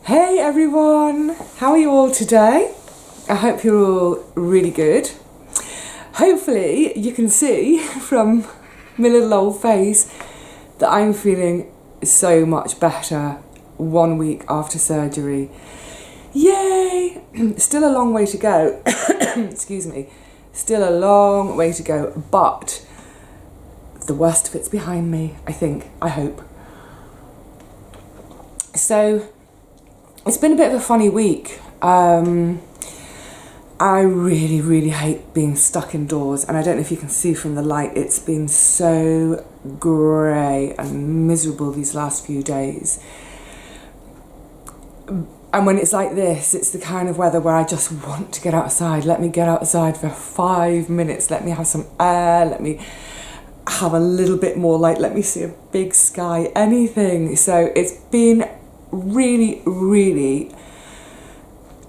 Hey everyone, how are you all today? I hope you're all really good. Hopefully you can see from my little old face that I'm feeling so much better 1 week after surgery. Yay! Still a long way to go. Excuse me. Still a long way to go, but the worst of it's behind me, I think, I hope. So, it's been a bit of a funny week. I really hate being stuck indoors, and I don't know if you can see from the light, it's been so grey and miserable these last few days. And when it's like this, it's the kind of weather where I just want to get outside. Let me get outside for 5 minutes, let me have some air, let me have a little bit more light, let me see a big sky, anything. So it's been really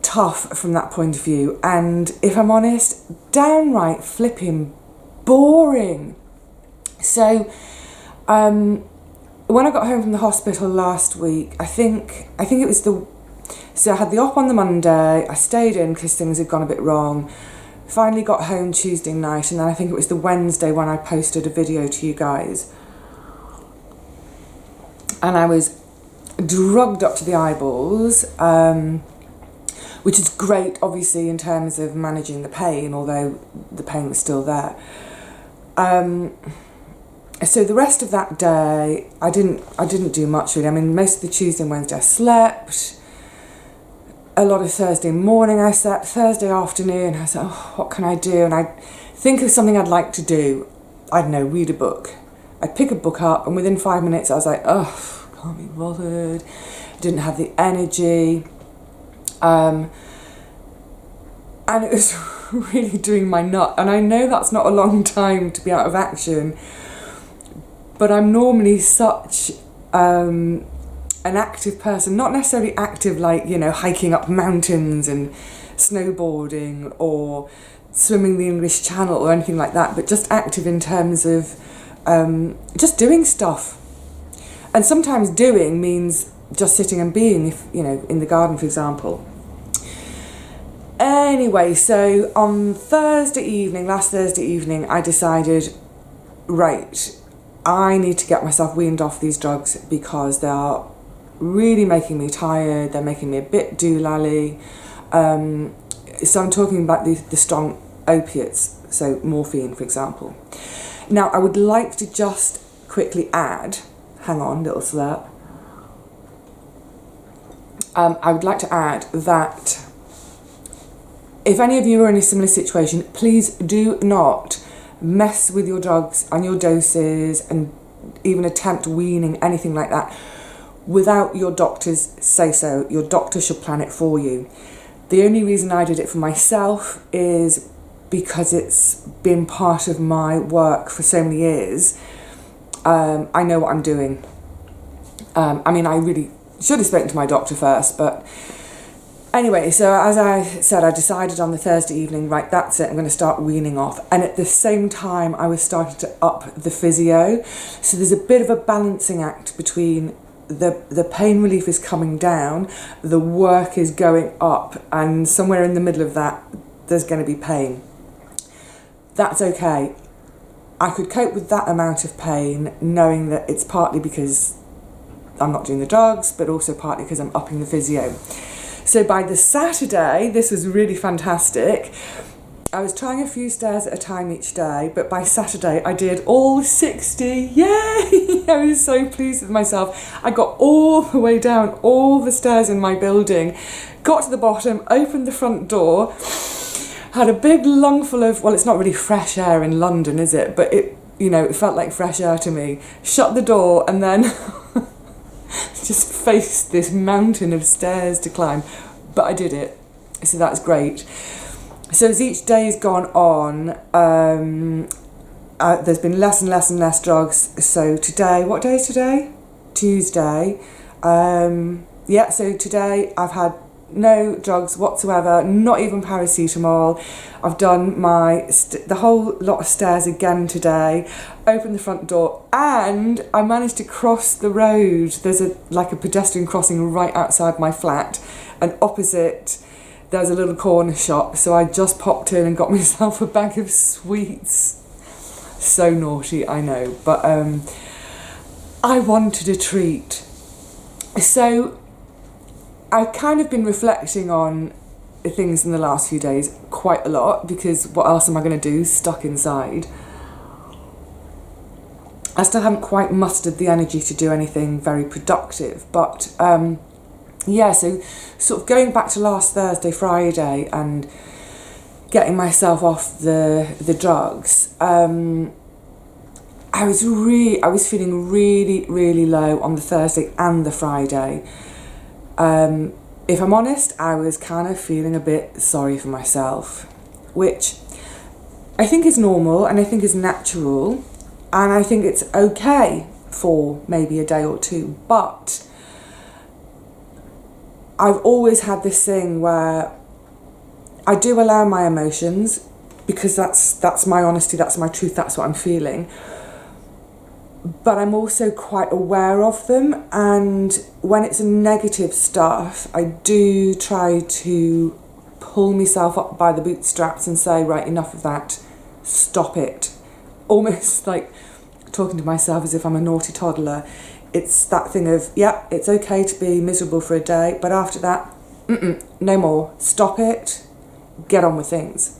tough from that point of view, and if I'm honest, downright flipping boring. So when I got home from the hospital last week, I think it was so I had the op on the Monday, I stayed in because things had gone a bit wrong, finally got home Tuesday night, and then I think it was the Wednesday when I posted a video to you guys, and I was drugged up to the eyeballs, which is great obviously in terms of managing the pain, although the pain was still there. So the rest of that day I didn't do much really. I mean, most of the Tuesday and Wednesday I slept, a lot of Thursday morning I slept, Thursday afternoon I said, oh, what can I do? And I'd think of something I'd like to do. I don't know, read a book. I'd pick a book up, and within 5 minutes I was like, oh, can't be bothered, didn't have the energy, and it was really doing my nut. And I know that's not a long time to be out of action, but I'm normally such an active person, not necessarily active like, you know, hiking up mountains and snowboarding or swimming the English Channel or anything like that, but just active in terms of just doing stuff. And sometimes doing means just sitting and being, if you know, in the garden, for example. Anyway, so on last Thursday evening, I decided, right, I need to get myself weaned off these drugs because they are really making me tired, they're making me a bit doolally. So I'm talking about the strong opiates, so morphine, for example. Now, I would like to just quickly add, hang on, little slurp. I would like to add that if any of you are in a similar situation, please do not mess with your drugs and your doses and even attempt weaning, anything like that, without your doctor's say-so. Your doctor should plan it for you. The only reason I did it for myself is because it's been part of my work for so many years. I know what I'm doing. I mean, I really should have spoken to my doctor first, but anyway, so as I said, I decided on the Thursday evening, right, that's it, I'm going to start weaning off. And at the same time, I was starting to up the physio. So there's a bit of a balancing act between the pain relief is coming down, the work is going up, and somewhere in the middle of that, there's going to be pain. That's okay. I could cope with that amount of pain, knowing that it's partly because I'm not doing the drugs, but also partly because I'm upping the physio. So by the Saturday, this was really fantastic. I was trying a few stairs at a time each day, but by Saturday I did all 60. Yay! I was so pleased with myself. I got all the way down all the stairs in my building, got to the bottom, opened the front door, had a big lungful of, well, it's not really fresh air in London, is it? But it, you know, it felt like fresh air to me. Shut the door and then just faced this mountain of stairs to climb. But I did it, so that's great. So as each day's gone on, there's been less and less drugs. So today, what day is today? Tuesday. So today I've had no drugs whatsoever, not even paracetamol. I've done the whole lot of stairs again today, opened the front door, and I managed to cross the road. There's a pedestrian crossing right outside my flat, and opposite there's a little corner shop, so I just popped in and got myself a bag of sweets. So naughty, I know, but I wanted a treat. So I've kind of been reflecting on things in the last few days quite a lot, because what else am I going to do stuck inside? I still haven't quite mustered the energy to do anything very productive, but so sort of going back to last Thursday, Friday, and getting myself off the drugs, I was feeling really, really low on the Thursday and the Friday. If I'm honest, I was kind of feeling a bit sorry for myself, which I think is normal and I think is natural, and I think it's okay for maybe a day or two, but I've always had this thing where I do allow my emotions, because that's my honesty, that's my truth, that's what I'm feeling. But I'm also quite aware of them, and when it's negative stuff, I do try to pull myself up by the bootstraps and say, right, enough of that, stop it. Almost like talking to myself as if I'm a naughty toddler. It's that thing of, yeah, it's okay to be miserable for a day, but after that, no more. Stop it, get on with things.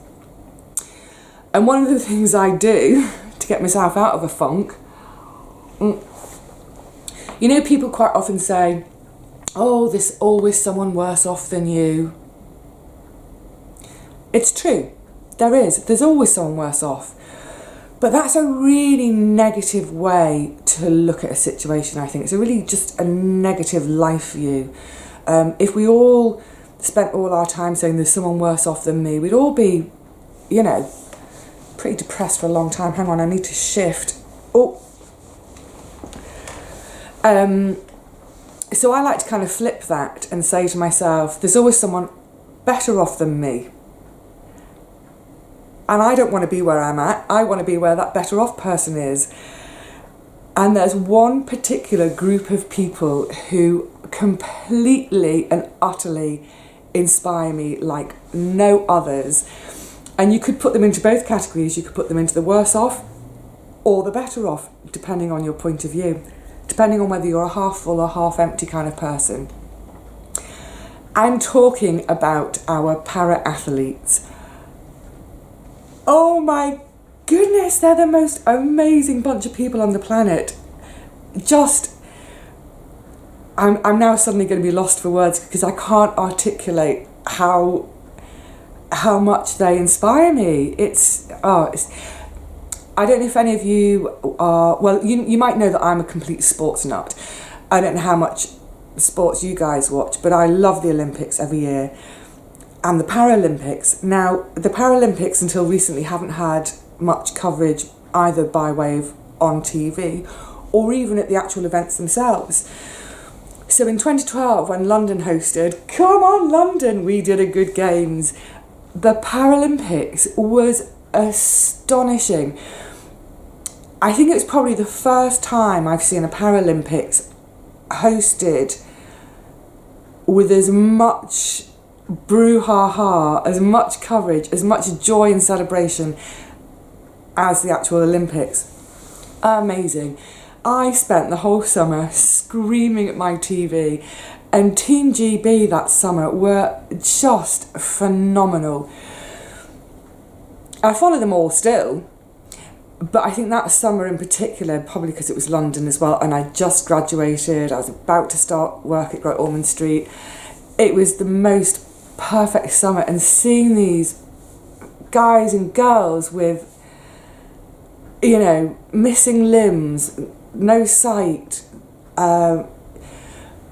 And one of the things I do to get myself out of a funk, you know, people quite often say, oh, there's always someone worse off than you. It's true, there's always someone worse off. But that's a really negative way to look at a situation, I think. It's a really just a negative life view. If we all spent all our time saying there's someone worse off than me, we'd all be, you know, pretty depressed for a long time. Hang on, I need to shift. So I like to kind of flip that and say to myself, there's always someone better off than me. And I don't want to be where I'm at. I want to be where that better off person is. And there's one particular group of people who completely and utterly inspire me like no others. And you could put them into both categories. You could put them into the worse off or the better off, depending on your point of view, depending on whether you're a half full or half empty kind of person. I'm talking about our para-athletes. Oh my goodness, they're the most amazing bunch of people on the planet. I'm now suddenly going to be lost for words, because I can't articulate how much they inspire me. I don't know if any of you are, well, you might know that I'm a complete sports nut. I don't know how much sports you guys watch, but I love the Olympics every year. And the Paralympics. Now, the Paralympics until recently haven't had much coverage either by way of on TV or even at the actual events themselves. So in 2012, when London hosted, come on London, we did a good games. The Paralympics was astonishing. I think it was probably the first time I've seen a Paralympics hosted with as much brouhaha, as much coverage, as much joy and celebration as the actual Olympics. Amazing. I spent the whole summer screaming at my TV, and Team GB that summer were just phenomenal. I follow them all still, but I think that summer in particular, probably because it was London as well, and I just graduated, I was about to start work at Great Ormond Street. It was the most perfect summer, and seeing these guys and girls with, you know, missing limbs, no sight, the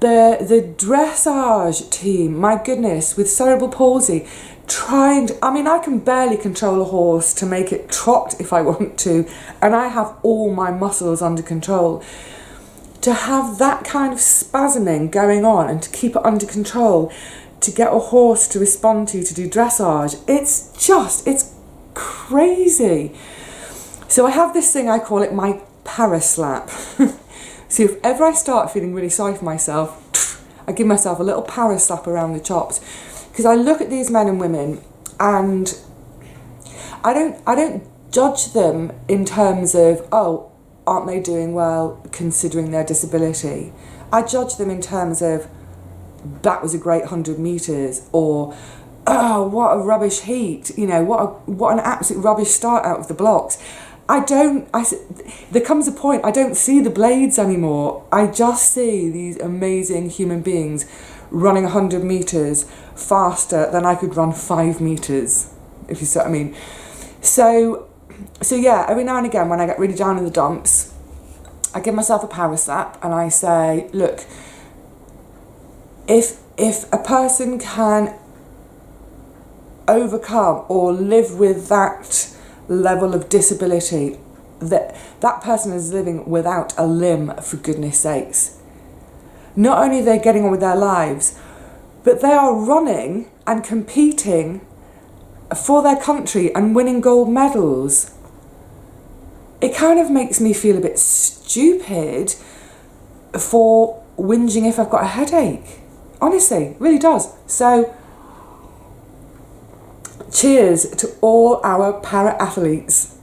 dressage team, my goodness, with cerebral palsy, I can barely control a horse to make it trot if I want to, and I have all my muscles under control. to have that kind of spasming going on and to keep it under control, to get a horse to respond to do dressage, it's crazy. So I have this thing, I call it my paraslap. So if ever I start feeling really sorry for myself, I give myself a little paraslap around the chops, because I look at these men and women and I don't judge them in terms of, oh, aren't they doing well considering their disability? I judge them in terms of, that was a great 100 metres, or, oh, what a rubbish heat, you know, what an absolute rubbish start out of the blocks. There comes a point, I don't see the blades anymore. I just see these amazing human beings running 100 metres faster than I could run 5 metres, if you see what I mean. So yeah, every now and again when I get really down in the dumps, I give myself a power slap and I say, look, if a person can overcome or live with that level of disability, that person is living without a limb, for goodness sakes. Not only are they getting on with their lives, but they are running and competing for their country and winning gold medals. It kind of makes me feel a bit stupid for whinging if I've got a headache. Honestly, it really does. So, cheers to all our para-athletes.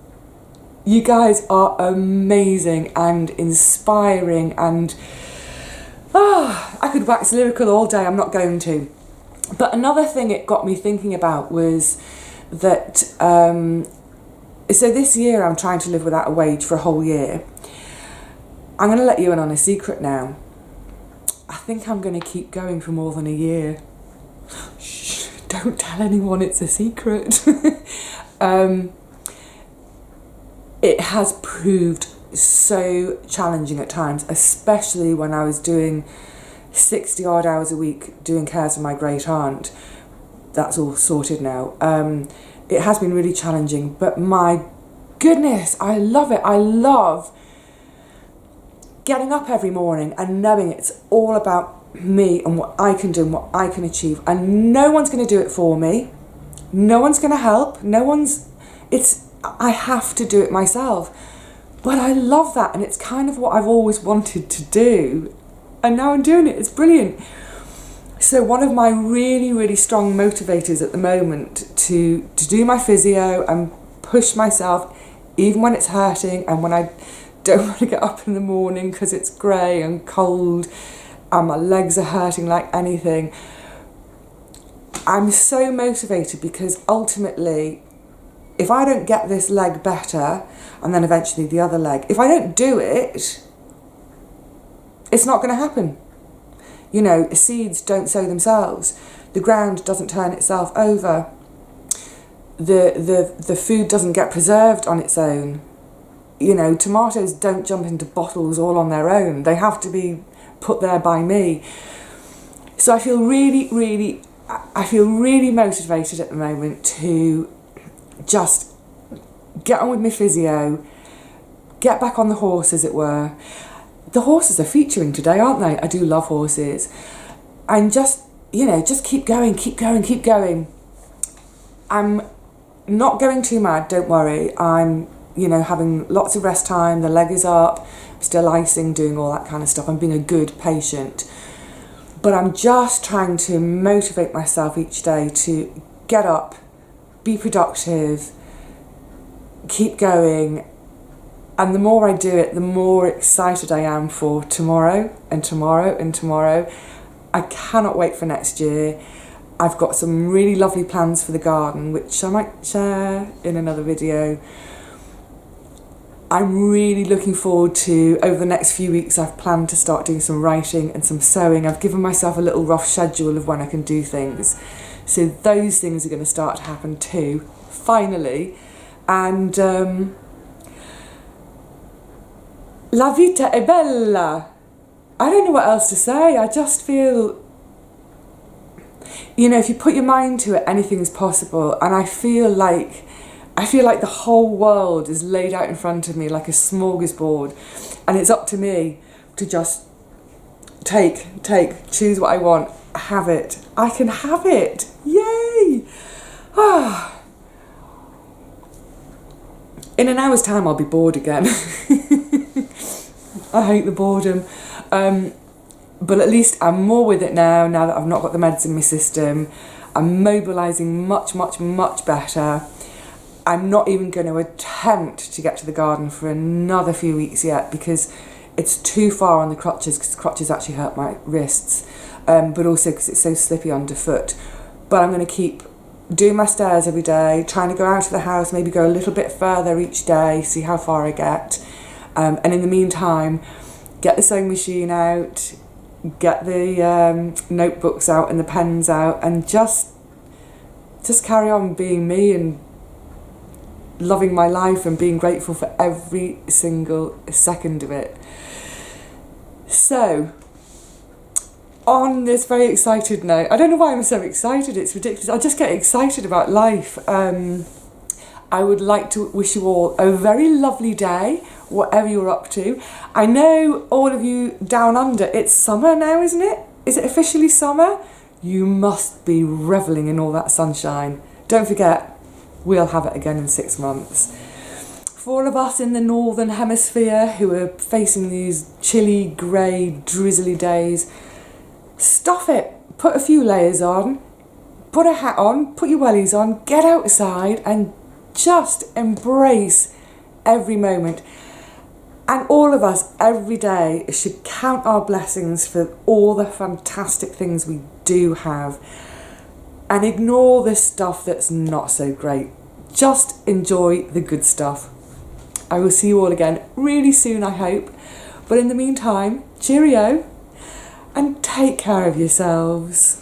You guys are amazing and inspiring, and I could wax lyrical all day, I'm not going to. But another thing it got me thinking about was that, so this year I'm trying to live without a wage for a whole year. I'm going to let you in on a secret now. I think I'm going to keep going for more than a year. Shh, don't tell anyone it's a secret. It has proved so challenging at times, especially when I was doing 60 odd hours a week doing cares for my great aunt. That's all sorted now. It has been really challenging, but my goodness, I love it. I love getting up every morning and knowing it's all about me and what I can do and what I can achieve, and no one's going to do it for me. No one's going to help. I have to do it myself. But I love that, and it's kind of what I've always wanted to do, and now I'm doing it. It's brilliant. So one of my really, really strong motivators at the moment to do my physio and push myself, even when it's hurting and when I don't want to get up in the morning because it's grey and cold and my legs are hurting like anything. I'm so motivated because ultimately, if I don't get this leg better, and then eventually the other leg, if I don't do it, it's not going to happen. You know, seeds don't sow themselves. The ground doesn't turn itself over. The food doesn't get preserved on its own. You know, tomatoes don't jump into bottles all on their own. They have to be put there by me. So I feel really motivated at the moment to just get on with my physio, get back on the horse, as it were. The horses are featuring today, aren't they? I do love horses. And just keep going. I'm not going too mad, don't worry. I'm, having lots of rest time, the leg is up, still icing, doing all that kind of stuff. I'm being a good patient. But I'm just trying to motivate myself each day to get up, be productive, keep going. And the more I do it, the more excited I am for tomorrow and tomorrow and tomorrow. I cannot wait for next year. I've got some really lovely plans for the garden, which I might share in another video. I'm really looking forward to, over the next few weeks, I've planned to start doing some writing and some sewing. I've given myself a little rough schedule of when I can do things. So those things are going to start to happen too, finally. And la vita è bella. I don't know what else to say. I just feel, if you put your mind to it, anything's possible. And I feel like the whole world is laid out in front of me like a smorgasbord, and it's up to me to just take, choose what I want, have it. I can have it. Yay! Ah. In an hour's time, I'll be bored again. I hate the boredom. But at least I'm more with it now that I've not got the meds in my system. I'm mobilising much, much, much better. I'm not even going to attempt to get to the garden for another few weeks yet because it's too far on the crutches, because the crutches actually hurt my wrists, but also because it's so slippy underfoot. But I'm going to keep doing my stairs every day, trying to go out of the house, maybe go a little bit further each day, see how far I get. And in the meantime, get the sewing machine out, get the notebooks out and the pens out, and just carry on being me and loving my life and being grateful for every single second of it. So, on this very excited note, I don't know why I'm so excited, it's ridiculous, I just get excited about life. I would like to wish you all a very lovely day, whatever you're up to. I know all of you down under, it's summer now, isn't it? Is it officially summer? You must be revelling in all that sunshine. Don't forget, we'll have it again in 6 months. For all of us in the northern hemisphere who are facing these chilly, grey, drizzly days, stuff it. Put a few layers on, put a hat on, put your wellies on, get outside and just embrace every moment. And all of us every day should count our blessings for all the fantastic things we do have and ignore the stuff that's not so great. Just enjoy the good stuff. I will see you all again really soon, I hope. But in the meantime, cheerio and take care of yourselves.